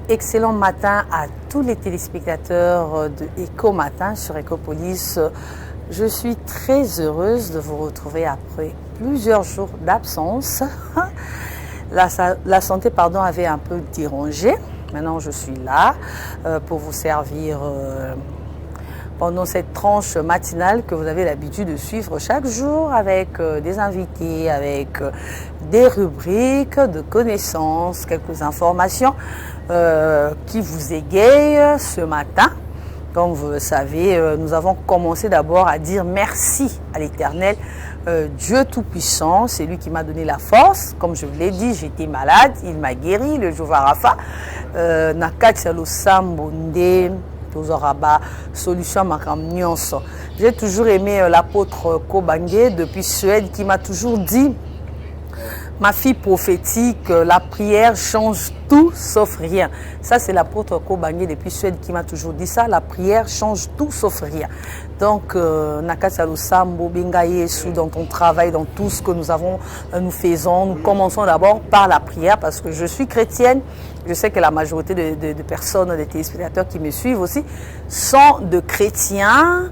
Excellent matin à tous les téléspectateurs de Eco Matin sur Ecopolis. Je suis très heureuse de vous retrouver après plusieurs jours d'absence. La santé avait un peu dérangé. Maintenant, je suis là pour vous servir pendant cette tranche matinale que vous avez l'habitude de suivre chaque jour avec des invités, avec des rubriques de connaissances, quelques informations qui vous égayent ce matin. Comme vous le savez, nous avons commencé d'abord à dire merci à l'Éternel, Dieu Tout-Puissant. C'est lui qui m'a donné la force. Comme je vous l'ai dit, j'étais malade, il m'a guéri, le Jéhovah Rapha. Solution. J'ai toujours aimé l'apôtre Kobangé depuis Suède qui m'a toujours dit: ma fille prophétique, la prière change tout sauf rien. Ça, c'est l'apôtre Kobangé depuis Suède qui m'a toujours dit ça. La prière change tout sauf rien. Donc, Nakatalo Sambo, Benga Yesu, dans ton travail, dans tout ce que nous faisons, nous commençons d'abord par la prière parce que je suis chrétienne. Je sais que la majorité de personnes, des téléspectateurs qui me suivent aussi, sont de chrétiens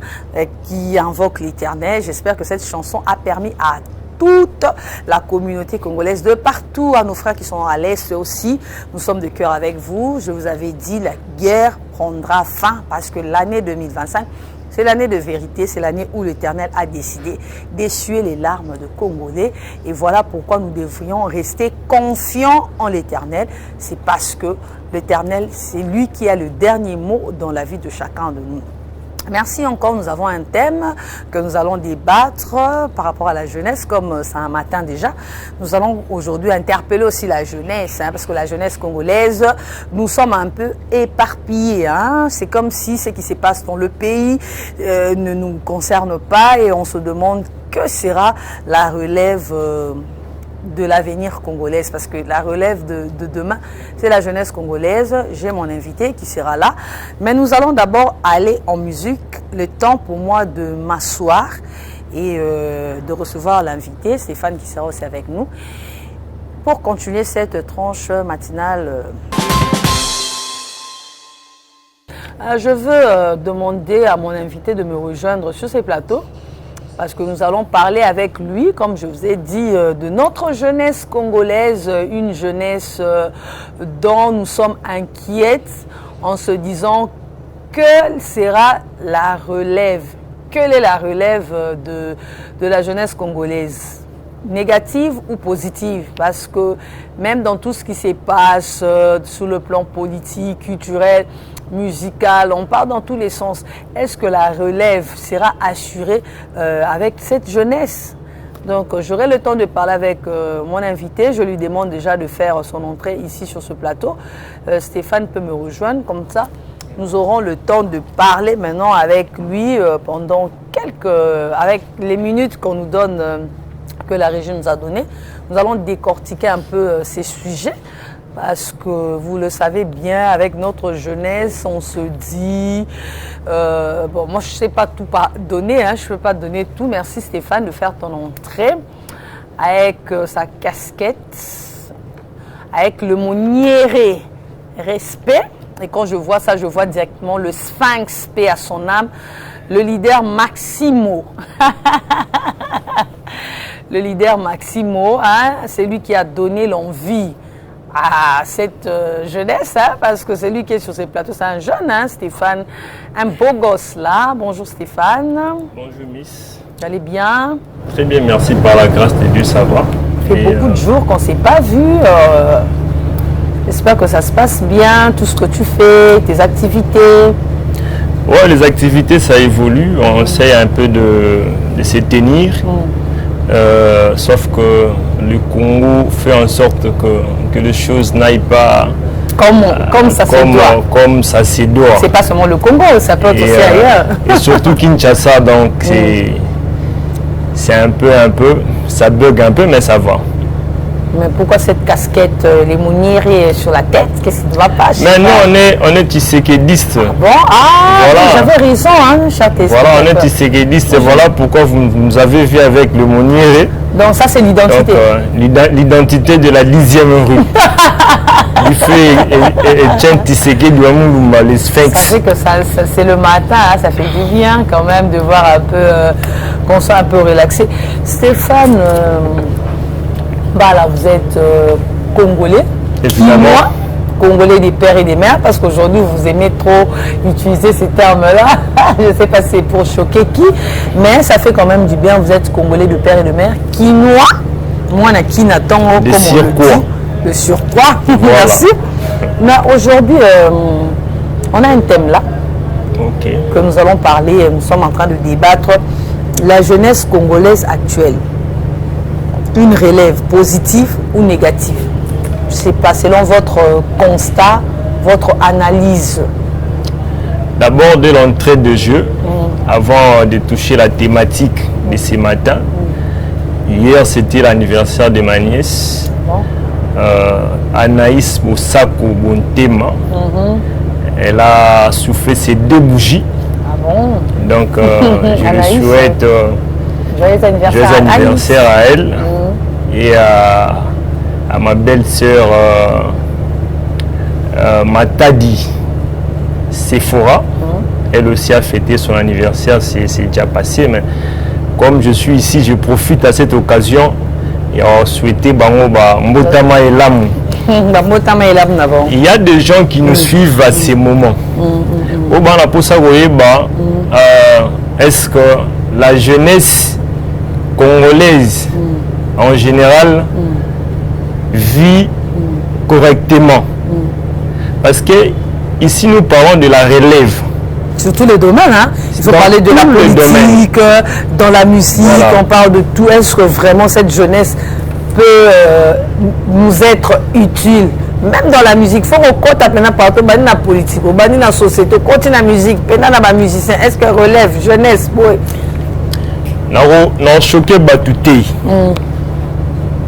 qui invoquent l'Éternel. J'espère que cette chanson a permis à toute la communauté congolaise, de partout, à nos frères qui sont à l'Est aussi. Nous sommes de cœur avec vous. Je vous avais dit, la guerre prendra fin parce que l'année 2025, c'est l'année de vérité, c'est l'année où l'Éternel a décidé d'essuyer les larmes de Congolais. Et voilà pourquoi nous devrions rester confiants en l'Éternel. C'est parce que l'Éternel, c'est lui qui a le dernier mot dans la vie de chacun de nous. Merci encore, nous avons un thème que nous allons débattre par rapport à la jeunesse, comme c'est un matin déjà. Nous allons aujourd'hui interpeller aussi la jeunesse, parce que la jeunesse congolaise, nous sommes un peu éparpillés. C'est comme si ce qui se passe dans le pays ne nous concerne pas et on se demande que sera la relève de l'avenir congolaise, parce que la relève de demain, c'est la jeunesse congolaise. J'ai mon invité qui sera là, mais nous allons d'abord aller en musique, le temps pour moi de m'asseoir et de recevoir l'invité, Stéphane, qui sera aussi avec nous, pour continuer cette tranche matinale. Je veux demander à mon invité de me rejoindre sur ces plateaux, parce que nous allons parler avec lui, comme je vous ai dit, de notre jeunesse congolaise, une jeunesse dont nous sommes inquiètes en se disant quelle sera la relève, quelle est la relève de la jeunesse congolaise, négative ou positive, parce que même dans tout ce qui se passe sur le plan politique, culturel, musical, on part dans tous les sens. Est-ce que la relève sera assurée avec cette jeunesse? Donc j'aurai le temps de parler avec mon invité. Je lui demande déjà de faire son entrée ici sur ce plateau. Stéphane peut me rejoindre, comme ça nous aurons le temps de parler maintenant avec lui pendant avec les minutes qu'on nous donne, que la régie nous a donné. Nous allons décortiquer un peu ces sujets. Parce que vous le savez bien, avec notre jeunesse, on se dit... bon, moi, je ne sais pas tout donner, je ne peux pas donner tout. Merci Stéphane de faire ton entrée avec sa casquette, avec le mot niéré, respect. Et quand je vois ça, je vois directement le Sphinx, paix à son âme, le leader Maximo. Le leader Maximo, c'est lui qui a donné l'envie à cette jeunesse, parce que c'est lui qui est sur ces plateaux, c'est un jeune, Stéphane, un beau gosse là. Bonjour Stéphane. Bonjour Miss. Vous allez bien? Très bien, merci, par la grâce de Dieu, ça va. Ça fait beaucoup de jours qu'on ne s'est pas vu. J'espère que ça se passe bien, tout ce que tu fais, tes activités. Ouais, les activités, ça évolue, on essaie un peu de se tenir. Sauf que le Congo fait en sorte que les choses n'aillent pas comme ça se doit. Comme ça se doit. C'est pas seulement le Congo, ça peut être aussi ailleurs. Et surtout Kinshasa, donc c'est un peu, ça bug un peu, mais ça va. Mais pourquoi cette casquette, les mounières sur la tête? Qu'est-ce qui ne va pas? Maintenant, on est tissékédiste. Ah bon? Ah, voilà. J'avais raison, Voilà, on est tissékédiste. Voilà pourquoi vous nous avez vu avec le mounière. Donc ça, c'est l'identité. L'identité de la 10e rue. Il fait Etienne Tshisekedi Lumumba, les Sphinx. Ça fait que c'est le matin, hein, ça fait du bien quand même de voir un peu, qu'on soit un peu relaxé. Stéphane, voilà, vous êtes congolais. Évidemment. Congolais des pères et des mères, parce qu'aujourd'hui vous aimez trop utiliser ces termes-là. Je ne sais pas si c'est pour choquer qui, mais ça fait quand même du bien. Vous êtes congolais de père et de mère. Quinoa, moi, qui n'attend de surcroît. Le surcroît, voilà. Merci. Mais aujourd'hui, on a un thème là que nous allons parler. Nous sommes en train de débattre. La jeunesse congolaise actuelle. Une relève positive ou négative? Je ne sais pas, selon votre constat, votre analyse. D'abord, de l'entrée de jeu, avant de toucher la thématique de ce matin, hier c'était l'anniversaire de ma nièce, Anaïs Mosako Bontema. Elle a soufflé ses 2 bougies. Ah bon? Donc, je lui souhaite joyeux anniversaire à elle et à ma belle-sœur Matadi Sephora. Elle aussi a fêté son anniversaire, c'est déjà passé, mais comme je suis ici, je profite à cette occasion et souhaiter Mbotama et Lam. Il y a des gens qui nous suivent à ces moments. Est-ce que la jeunesse congolaise en général vit correctement? Parce que ici nous parlons de la relève. Sur tous les domaines, hein. Il faut parler de la politique, dans la musique, voilà. On parle de tout. Est-ce que vraiment cette jeunesse peut nous être utile? Même dans la musique, il faut qu'on compte partout, dans la politique, dans la société, continue la musique, dans la musicien. Est-ce que relève, jeunesse, boy? Non, choqué batouté.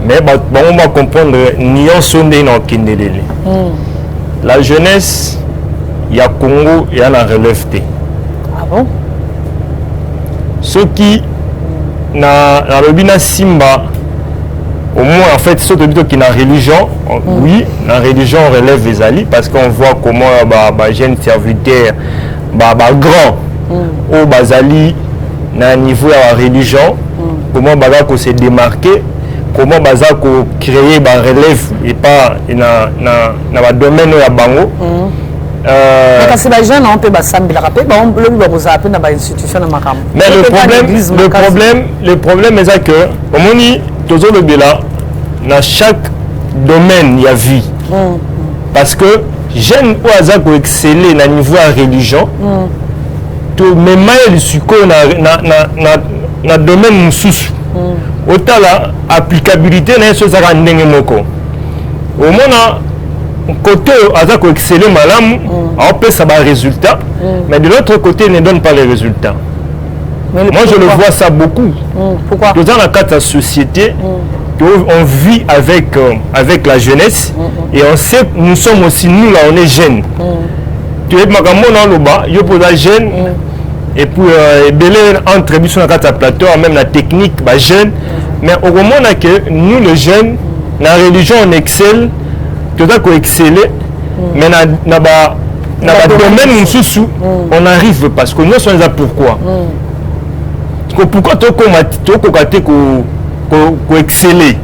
Mais on va comprendre, la jeunesse, il y a Congo, il y a la relève. Ah bon? Ceux qui na Robina Simba, au moins en fait, ceux qui na religion, oui, la religion relève les alliés parce qu'on voit comment jeune serviteur, grand, au bazali, na niveau de la religion, comment bazako se démarquer, comment bazako créer ba relève et pas na domaine ya bango. Mais le problème est que dans chaque domaine il y a vie. Parce que jeune ou azako exceller na niveau de religion, tout même il suko na domaine mususu. Autant la applicabilité na so za ndenge moko. Au moins côté azako exceller malamu, on peut savoir résultat, mais de l'autre côté il ne donne pas les résultats. Moi je le vois ça beaucoup. Pourquoi? Dans la carte de la société, on vit avec la jeunesse et on sait nous sommes aussi nous là on est jeunes. Tu es magambo dans le bas, yo pour la jeune et puis belé entre bis sur la carte à plateau même la technique ba jeune, mais au moment que nous les jeunes la religion on excelle. Tu dois exceller, mais dans le domaine où on arrive parce que nous sommes là pourquoi? Pourquoi tu exceller?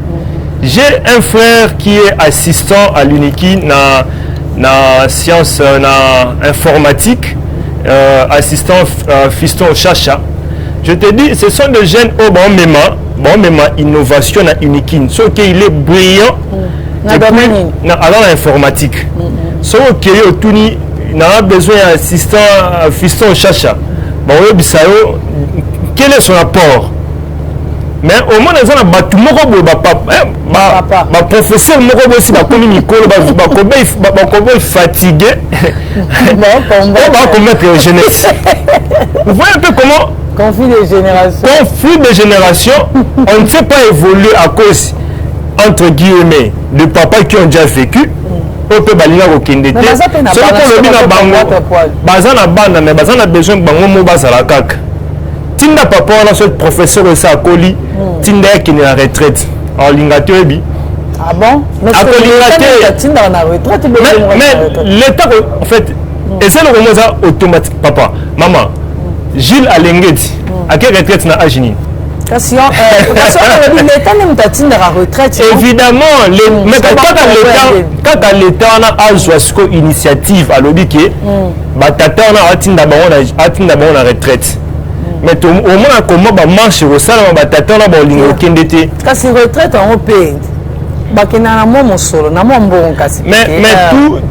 J'ai un frère qui est assistant à l'UNIKI dans la science informatique, assistant fiston Chacha. Je te dis, ce sont des jeunes au bon même innovation à l'UNIKI, sauf qu'il est brillant. Alors l'informatique. Ce qui est autour, on a besoin d'un assistant fiston Chacha. Quel est son apport? Mais au moins, on a battu mon professeur aussi fatigué. On va mettre jeunesse. Vous voyez un peu comment? Conflit de génération. Conflit de génération. On ne sait pas évoluer à cause entre guillemets de papas qui ont déjà vécu. On peut balayer au Kindete. Mais bazana besoin de bango bazala kaka. Tinda papa on a ce professeur de Sakoli, tinda qui est à la retraite. En lingato ebi. Ah bon? Mais mais l'État, en fait, et c'est le moment automatique, papa, maman, Gilles Alengeti, à quelle retraite n'a Agini? L'État n'aime pas la retraite. Évidemment, mais quand l'État a une initiative à l'objet, Batata a la retraite. Mais au moins, comment marche au salon, Batata a la Kasi retraite en paye. Mais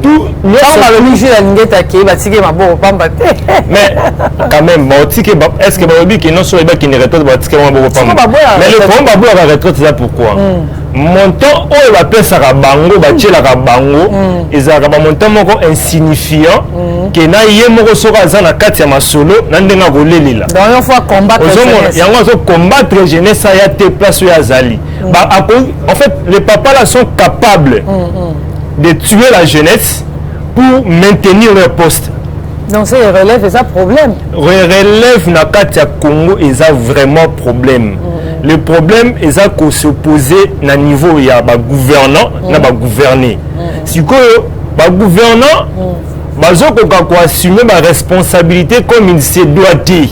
tout mais quand même est-ce que non sur les bacs qui ne retraite mais le problème la retraite c'est pourquoi montant oyo bapesaka bango batielaka bango ezalaka bamontant moko insignifiant ke na ye moko soki aza na kati ya masolo na ndenge akolelela yango azokombattre jeunesse aya te place oyo azali en fait les papas là sont capables de tuer la jeunesse pour maintenir leur poste. Donc c'est relève et ça problème. Relève na kati ya Congo et ça vraiment problème. Le problème est à s'opposer na niveau ya ba gouvernant na ba gouverner. Si ko ba gouvernant bazoko ko assumer ma responsabilité comme il se doit dire.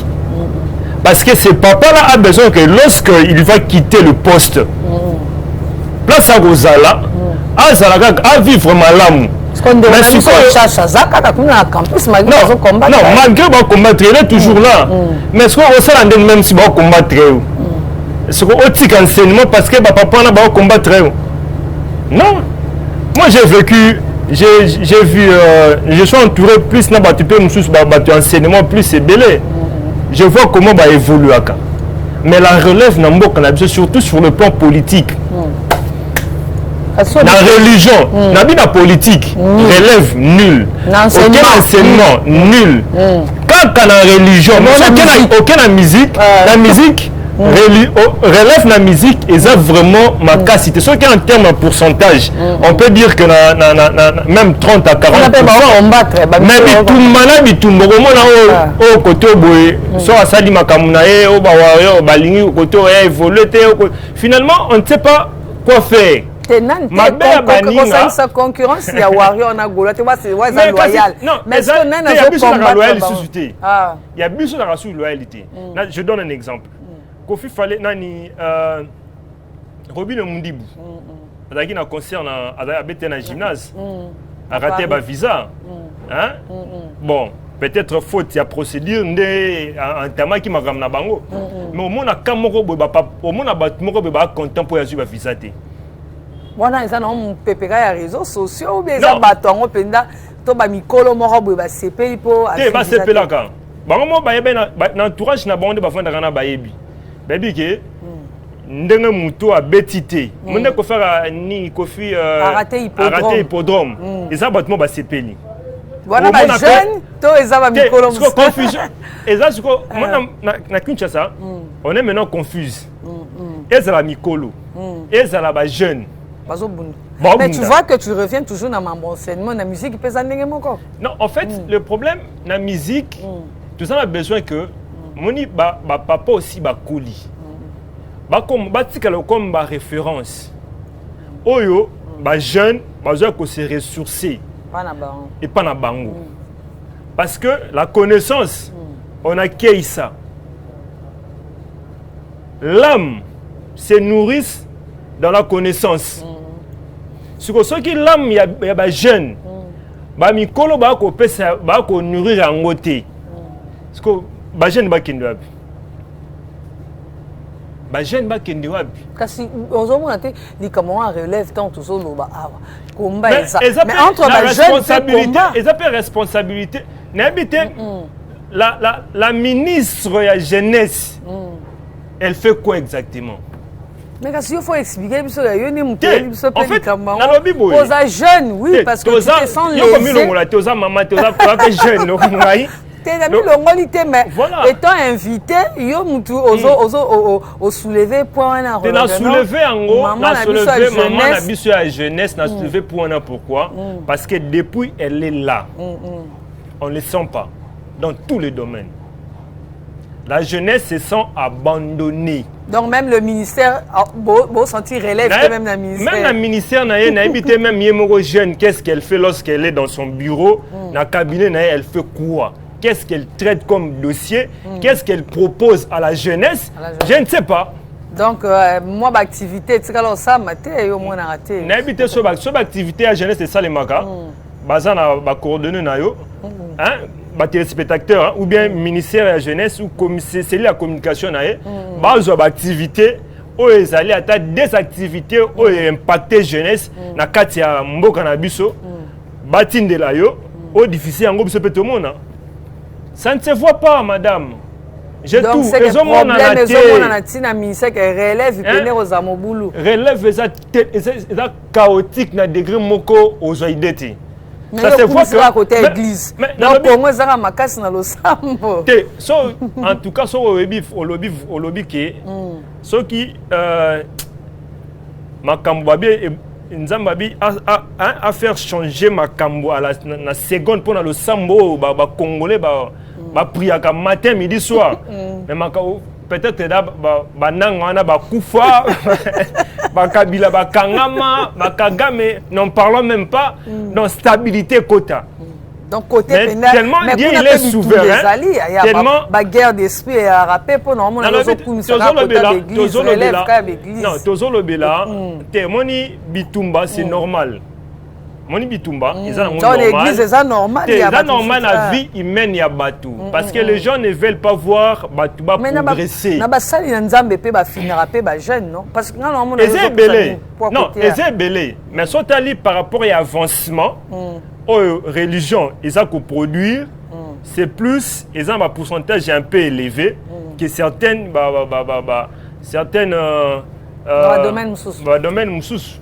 Parce que ce papa là a besoin que lorsque il va quitter le poste place à Rosala à vivre malamu. Mais si on cherche à campus, malgré combattre, il est toujours là. Mais est-ce qu'on va même si on combattre? Est-ce qu'on va enseignement parce que papa n'a combattre? Non. Moi j'ai vécu, j'ai vu, je suis entouré plus n'a battu enseignement plus c'est belé. Je vois comment va évoluer. Mais la relève n'a pas surtout sur le plan politique. La religion, la politique, relève nul. Aucun enseignement, nul. Quand la religion, aucune musique, la musique relève la musique et ça vraiment ma capacité. Sauf qu'en termes de pourcentage, on peut dire que même 30 à 40%. Mais tout le monde au côté soit Sali Makamunae, au Bawario, au Balingi, au côté évolué. Finalement, on ne sait pas quoi faire. Sa concurrence, il y a Wario, on a Gola, tu vois, c'est loyal. Mais est-ce qu'on a loyalité? Il y a besoin de loyalité. Je donne un exemple. Kofi fallait nani Robin Mundibu. Il y a un concert à un gymnase. A raté ba visa. Hein? Bon, peut-être faute il y a procédure en termes qui m'a ramené bango. Mais au moins à Kamoro au moins à Batmoro ba content pour y avoir visa. Voilà, ils ont pépé les réseaux sociaux ou bien ils ont battu en penda to ba mikolo moko boy ba CP pour te ba CP là quand ba mo ba yebe na entourage na bonde ba fanda kana ba yebi baby ke ndenge muto a betité monde ko faire ni kofi arrêter hippodrome ils ont battu mo ba CP ni voilà ba jeune to ils ont ba mikolo mo confusion et ça ko na Kinshasa on est maintenant confuse et ça la mikolo et ça la ba jeune. Mais tu vois que tu reviens toujours dans mon enseignement, dans la musique, il peut s'enlever mon corps. Non, en fait, le problème, dans la musique, tout ça a besoin que mon papa aussi ba couli. Comme référence. Oyo, jeune, que se ressourcer. Et pas na bango. Parce que la connaissance, on accueille ça. L'âme se nourrit dans la connaissance. Si vous avez l'âme, il y a des jeunes. Il y a des nourrir en côté. Parce que les jeunes ne sont pas jeunes. Parce que comment on relève tant tout ça. Mais entre les jeunes, c'est combat. Ils ont responsabilité. La ministre de la jeunesse, elle fait quoi exactement? Mais il faut expliquer, en fait, aux jeunes, oui, parce que tu te sens mais étant invité, au soulever point à soulever maman a bisu à jeunesse, n'a soulevé point pourquoi? Parce que depuis elle est là, on ne le sent pas dans tous les domaines. La jeunesse se sent abandonnée. Donc même le ministère, bon sentir relève même le ministère. Même le ministère n'a invité même Yemoro jeune. Qu'est-ce qu'elle fait lorsqu'elle est dans son bureau, dans le cabinet, elle fait quoi? Qu'est-ce qu'elle traite comme dossier? Qu'est-ce qu'elle propose à la jeunesse? Je ne sais pas. Donc moi l'activité, c'est alors ça maté au moins raté. N'habite sur l'activité à jeunesse c'est ça les magas. Bazana ba coordonner na yo. Hein? Téléspectateurs ou bien ministère de la jeunesse ou c'est la communication base activité ou les alliés à des activités ou impacter jeunesse na kati ya mboka na biso batinde la yo au difficile en groupe ce tout le monde. Ça ne se voit pas madame. J'ai tout les hommes on a ministère qui relève venir aux amobulu. Relève ça chaotique na degré moko aux oideti. Ça se voit que à côté de l'église. Donc pour moi ça ma casse dans le sambo. En tout cas sur au lobby qui ceux qui makambo nzambabi a faire changer makambo à la seconde pour le sambo ba congolais ba prier comme matin midi soir. Mais peut-être bananga wana bakufa bakabila bakangama bakagame n'en parlons même pas dans stabilité quota. Donc côté pénal tellement Dieu il est souverain tellement ba guerre d'esprit à rappeler pour normalement les autres non tozolo bela témoni bitumba c'est normal. Moni bitumba ils ont normal c'est normal la vie humaine ya batu parce que les gens ne veulent pas voir batu ba progresser na ba sali na nzambe pe ba finira pe ba jeune non parce que normalement non c'est belé mais sotali par rapport à avancement aux religions ils ont que produire c'est plus ils ont un pourcentage un peu élevé que certaines certaines domaine moussous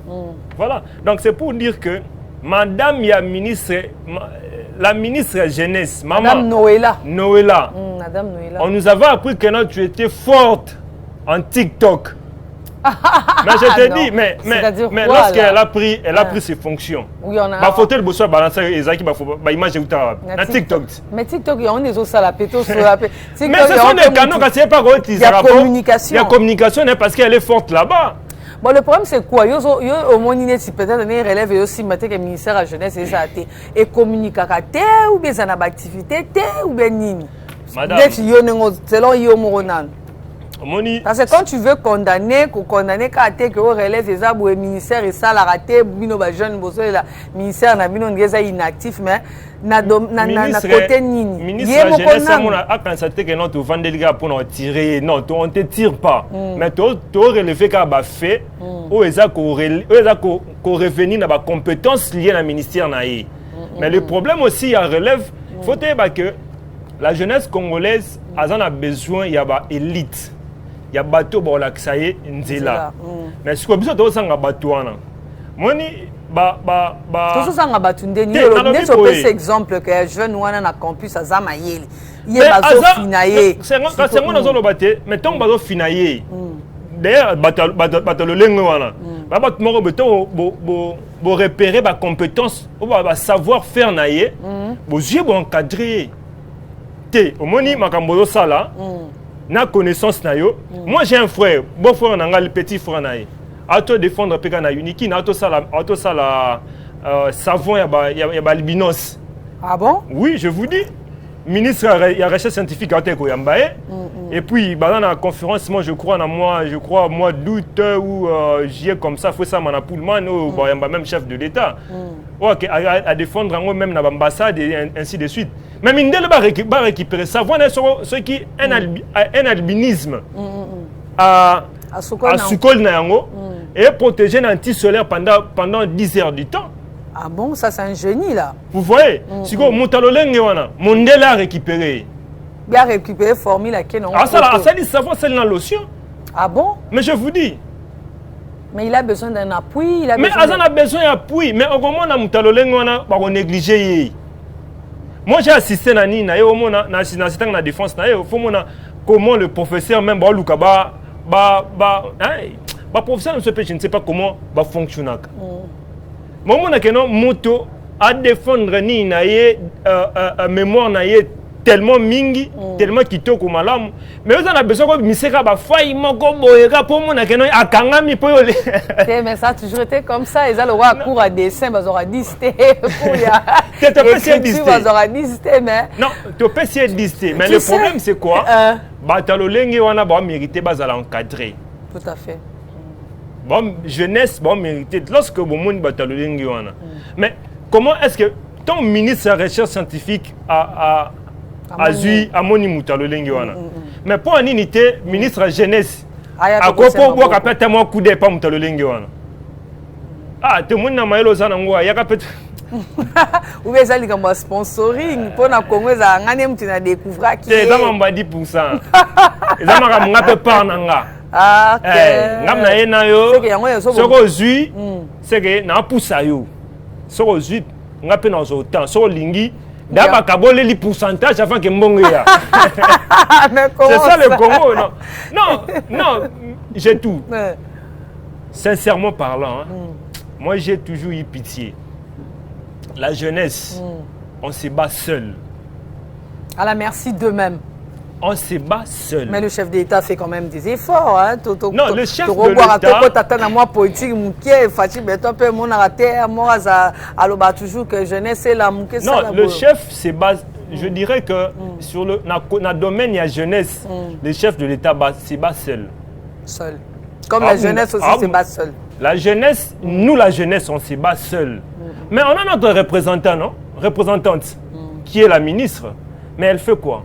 voilà donc c'est pour dire que Madame la ministre jeunesse, Madame Noëlla. Madame Noëlla. On nous avait appris que tu étais forte en TikTok. Mais je te dis, mais lorsqu'elle a pris ses fonctions, oui, on a. Ma photo le bosso balancer Ezaki ba image na TikTok. Mais TikTok il y a des autres salapétos sur la. Mais ce sont des canaux quand c'est pas utiliser. Il y a communication. Il y a communication parce qu'elle est forte là-bas. Bon, le problème c'est quoi? Yo au moins si peut-être donner relève aussi matin que ministère de la jeunesse et ça et communicateur ou bien ça n'a pas activité ou bien nini. Madame. Selon yo moronan. Parce que quand tu veux condamner que relève des arbres et ministère et ça la raté bino ba jeune bosso la ministère na bino ngeza inactif mais na côté nini ministre la jeunesse a constaté que non tu vendre les gars pour nous tirer non on te tire pas mais tu relever ka ba fait ou eza ko revenir na ba compétences liées à ministère na yi mais le problème aussi à relève faut que la jeunesse congolaise a besoin y a ba élite. Il y a bateau pour l'accès nzela mais ce que besoin de sanga bateau wana moni tout ça sanga bateau ndeni yo ce exemple que jeune wana na campus azama yeli ye bazo finaye c'est moi dans le bateau mais tant bazo finaye d'ailleurs bateau le lengo wana ba bateau moko beto bo repérer ba compétence ou ba savoir faire naie bo yé bo encadrer té au moni makambo sala na connaissance na yo moi j'ai un frère beau frère nanga le petit frère na ye auto défendre peka na uniki na auto sala savon ya ba albinos. Ah bon? Oui, je vous dis ministre il y a recherche scientifique à Teko Yambaye et puis dans la conférence moi je crois mois d'août ou juillet comme ça faut ça manapulman ou Yamba même chef de l'état OK à défendre même dans l'ambassade et ainsi de suite. Mais Mindele va récupérer ça voilà ce qui un albinisme à Soukol Nayango et protéger l'anti-solaire pendant 10 heures du temps. Ah bon, ça c'est un génie là. Vous voyez, si vous Moutalolenge wana, Mondele a récupéré. Il a récupéré formule à qui non? Ah ça dit savoir c'est dans l'océan. Ah bon? Mais je vous dis. Mais il a besoin d'un appui, mais Azan a besoin d'appui, mais au moment na Moutalolenge wana ba négliger. Moi j'ai assisté na nina et au moment na assistant na défense na faut mona comment le professeur même ba Lukaba professeur je ne sais pas comment va fonctionner. Moi, je moto à défendre ni naie mémoire naie tellement mingi, tellement kitoko malamu. Mais on a besoin de misera ba faille moko boyega pour mon akeno akangami po yole. Mais ça a toujours été comme ça. Ils ont le roi à cours à dessin, ils aura disté pour y a. Tu peux essayer disté. Ils aura disté mais. Non, tu peux essayer disté. Mais le problème c'est quoi? Batalo lengi wana ba mérité bazala encadrer. Tout à fait. Bon jeunesse bon mérité lorsque bon monde batalo lengi wana. Mais comment est-ce que ton ministre de la recherche scientifique a Azui Amoni Moutalo Lengiwana. Mais pour une unité, ministre de la jeunesse, à quoi pour boire après tellement coup d'épée Moutalo Lengiwana. Ah, tout le monde n'a pas eu l'ozanango, il y a peut-être. Ou bien ça, il y a un sponsoring pour la Congo, ça a gagné, tu as découvert qui. C'est ça, on va 10%. Et ça m'a peu par nanga. Ah, ok. Ngamna ena yo. Soko zui, c'est que na poussa yo. Soko zui, nga pe na zo temps, soko lingi. D'abord, kabole les pourcentages avant que mbongo ya. C'est ça le Congo, non? Non, non, j'ai tout. Sincèrement parlant, hein, moi j'ai toujours eu pitié. La jeunesse, on se bat seul. À la merci d'eux-mêmes. On se bat seul. Mais le chef d'État fait quand même des efforts. Hein? Non, le chef de l'État... moi politique, mon arrêté, moi, toujours que jeunesse est là. Non, le chef se base... Je dirais que sur le domaine de la jeunesse, le chef de l'État se bat seul. Seul. Comme la jeunesse aussi se bat seul. La jeunesse, nous la jeunesse, on se bat seul. Mais on a notre représentant, non? Représentante, qui est la ministre. Mais elle fait quoi?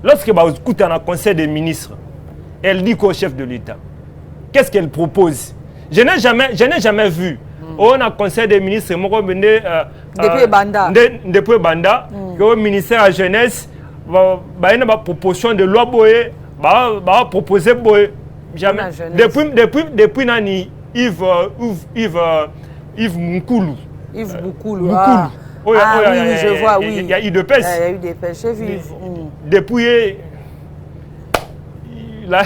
Lorsque vous écoutez un conseil des ministres, elle dit qu'au chef de l'État, qu'est-ce qu'elle propose? Je n'ai jamais vu. On a conseil des ministres, depuis Banda, que le ministère de la jeunesse va une proposition de loi va proposer jamais. Depuis Nani Yves Moukoulou. Yves Moukoulou. Oui, je vois, oui. Il y a eu des pêches. Il y a eu des pêches, j'ai vu. Depuis... Là...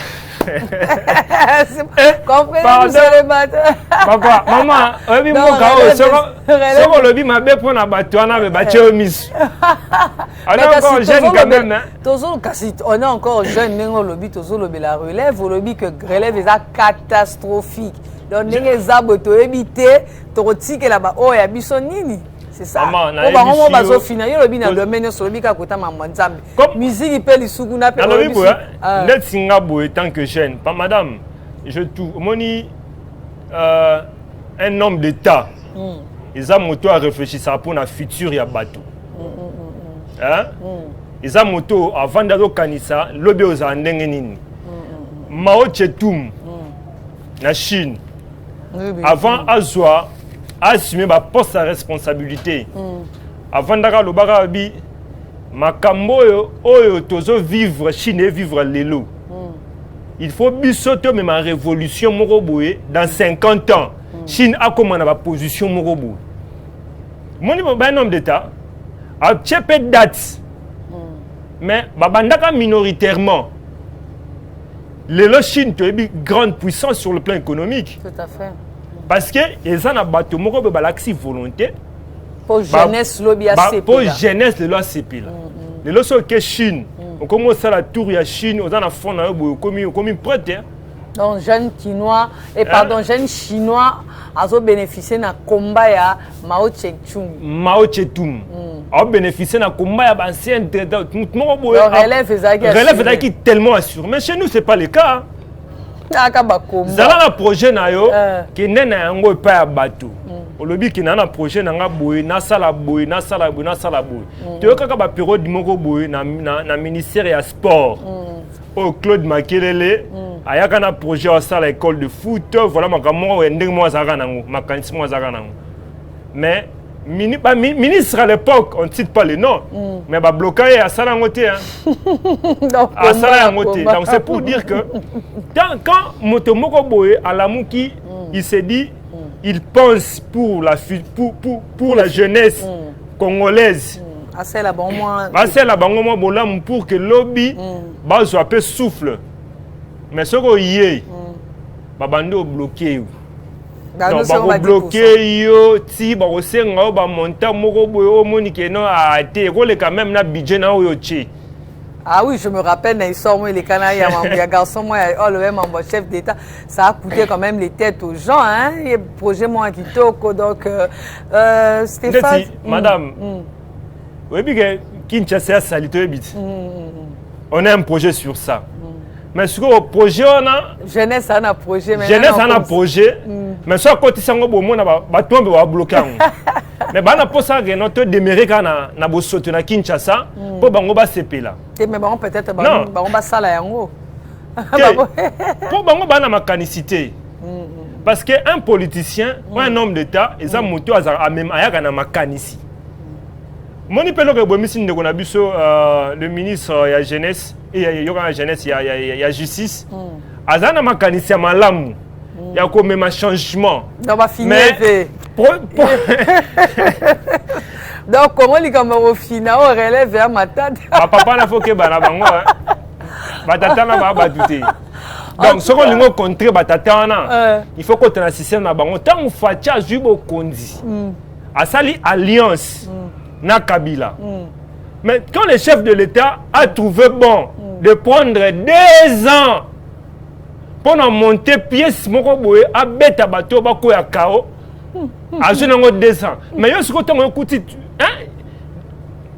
Comprenez-vous, c'est le matin. Papa, maman, on est encore jeune, la relève, le lobby que relève est catastrophique. Donc, les arbres, tu éviter, tu retires là-bas. Oh, il y a bisonini. C'est ça. On va finir le bin dans le domaine sur le bica côté maman Nzambe. Musique il peut les souguna peut. Net Singapore tant que jeune, pas madame. Je tout moni un homme d'état. Ils ont moto à réfléchir ça pour la future ya bateau. Hein? Ils ont moto avant d'aller kanisa lobe aux andenge nini. Mao Tse-tung na Chine. Avant Azwa assumer ma poste à responsabilité. Avant d'aller au barabi, makambo oyo tozo vivre Chine et vivre lelo. Il faut bisoter même ma révolution moroboé dans 50 ans. Chine a comment ma position moroboé. Mon niveau un homme d'état a tchepé date. Mais babandaka minoritairement. Lelo Chine tu es grande puissance sur le plan économique. Tout à fait. Parce que les gens ont battu mon galaxie volonté pour jeunesse lobby ACP. Pour jeunesse de l'ACP là. Les lorsque que Chine, on commence à la tour ya Chine, on a fond comme prête. Donc jeunes chinois et pardon jeunes chinois ont bénéficié d'un combat ya Mao Tse-tung. Mao Tse-tung. A bénéficié d'un combat ya ancien relève qui tellement assuré. Mais chez nous c'est pas le cas. Zala projet na yo ki nena yango pa ya bato olobi ki na projet na nga boye na sala boye te kaka ba période moko boye na ministère ya sport au Claude Makelele ayaka na projet wa sala école de foot voilà makamo ndenge mo azaka nango makanisi mo azaka nango mais ministre à l'époque, on ne cite pas les noms, mais bah bloqué à Salangoté. Donc c'est pour dire que quand Motomoko Boé à la Mouki, il s'est dit, il pense pour la jeunesse congolaise. Assez la bon moi. Pour que le lobby soit peu souffle. Mais ce qu'on y est, Babando bloqué. Donc, bloquer yo, ti, ba osenga ba monta moko boyo monike no a été quand même na budget na yo chi. Ah oui, je me rappelle, ils sont moi les Canaries, il y a garçon moi, oh le même chef d'État, ça a coûté quand même les têtes aux gens, hein. Et projet moi qui toko donc Stéphane. Madame, oui bien Kinshasa salito ebit. On a un projet sur ça. Mais sur le projet on a jeunesse on a projet mais jeunesse on a projet mais soit côté sango bomo na ba tombe ba bloquer. Mais bana posa reno te demeure kana na bosoto na Kinshasa po bango ba sepela. Mais bon peut-être bango ba sala yango. Po bango bana makanicité. Parce que un politicien ou un homme d'État et ça moto a même ayaka na makanici. Moni pelo ke bomisi ndeko na biso le ministre ya jeunesse et ya jeunesse ya justice. Azana makanisi ya malamu. Ya ko même changement. Donc va finir. Donc comment les camarades finaux relève à ma tête. Papa na faut que bana bango batata na ba douter. Donc ce qu'on lingo contrer batata na il faut qu'on transiter na bango tant fatia jubo kondi. Asali alliance na Kabila. Mais quand le chef de l'État a trouvé bon de prendre 2 ans pour monter pièce moko boye a beta bateau bako ya kao a nango 2 ans. Mais yo siko tango kuti hein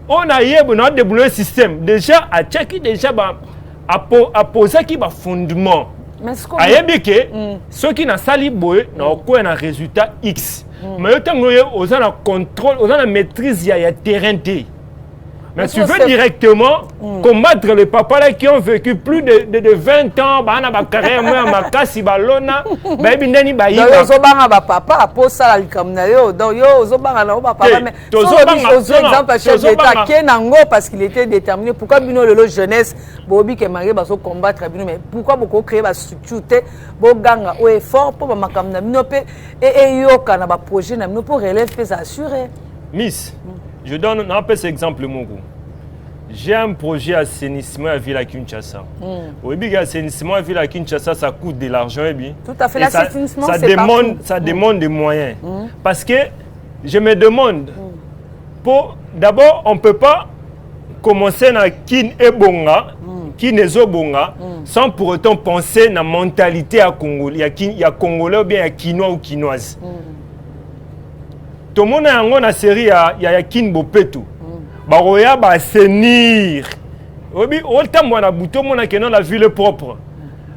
on a yebo na débloquer le système déjà a checker déjà a poser qui ba fondement. Mais ce qu'on a que ceux qui na sali boye na ko na résultat X. Mais yo tango yo oza na contrôle, oza na maîtrise ya terrain T. Mais tu veux directement combattre les papas là qui ont vécu plus de 20 ans, bana ba carrière moi makasi balona, ba bindani ba yiba. Yo zo banga ba papa pour ça la kamna yo. Donc yo zo banga na ba papa mais tozo banga exemple chef d'État Kenango parce qu'il était déterminé pourquoi bino le jeunesse bobi ke maré ba so combattre bino mais pourquoi beaucoup créer ba structure bo ganga au effort pour ba makamna bino pe et yo kana ba projet na bino pour relève peut assurer. Miss je donne un peu cet exemple, Mogo. J'ai un projet assainissement à Ville à Kinshasa. Oui, bien assainissement à Ville à Kinshasa, ça coûte de l'argent. Tout à fait, l'assainissement, ça demande des moyens. Parce que je me demande, d'abord, on ne peut pas commencer à Kin et Bonga, Kin et Zobonga, sans pour autant penser à la mentalité à Congo. Il y a Congolais ou bien il y a Kinois ou Kinoises. Tout le monde a une série, il y a Kin Bopetou. Baroya va assainir. Oui, autant moi na bouton mon a la ville propre.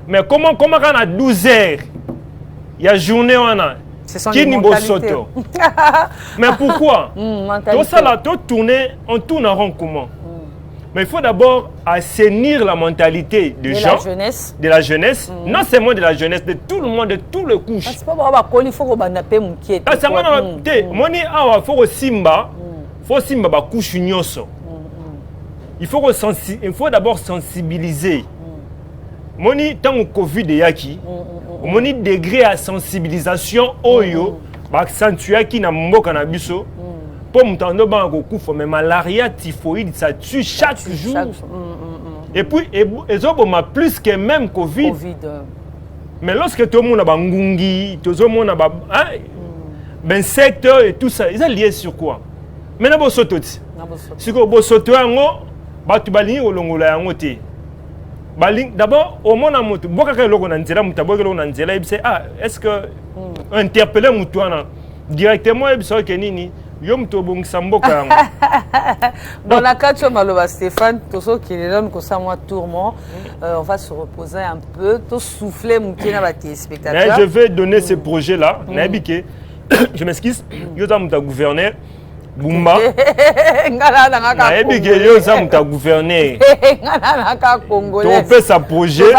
Mais comment on a 12 heures? Il y a journée on a. Kin Bosoto. Mais pourquoi? Tout ça là, tout tourner, on tourne en rond comment? Mais il faut d'abord assainir la mentalité des gens, de la jeunesse, non seulement de la jeunesse, de tout le monde, de toutes les couches. C'est pas il faut il faut d'abord sensibiliser. Moni tant au Covid yaki, moni degré à sensibilisation oyo, accentuer qui na mboka na biso. Pour m'entendre ban ko mais malaria, typhoïde, ça tue chaque jour. Et puis ils ont plus que même Covid. Mais lorsque tout le monde a bangungi, tout le monde a insectes et tout ça, ils sont liés sur quoi? Mais n'abo sototi. Si ko bo soto yango, ba tu balingi olongola yango te. Baling d'abord au monde a moto, boka ka loko na nzela mutaboka loko na nzela ibse est-ce que interpeller mutuana directement ibso ke nini? Dans la cas Maloba Stéphane, tout ce qui est là, nous sommes tourment, on va se reposer un peu, tout souffler, mon pied dans la téléspectateur. Je vais donner ce projet-là. Je m'excuse, je suis gouverneur. Bumba. Je suis gouverneur. Tu fais sa projet.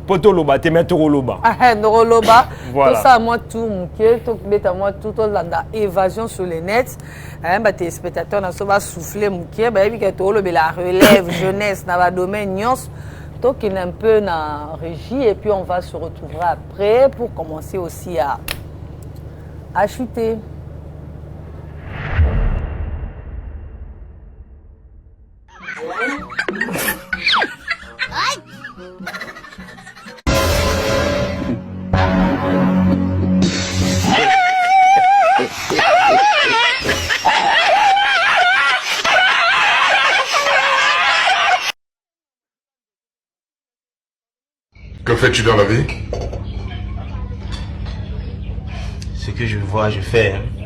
Poto loba te mettre loba. Loba. Tout ça moi tout mon cœur, tout bête moi tout la évasion sur les nets. Bah tes spectateurs na so va souffler mon cœur, bah bi que to lobe la relève jeunesse na va domaine nyos. Donc il est un peu na régie et puis on va se retrouver après pour commencer aussi à chuter. Que fais-tu dans la vie? Ce que je vois, je fais. Hein.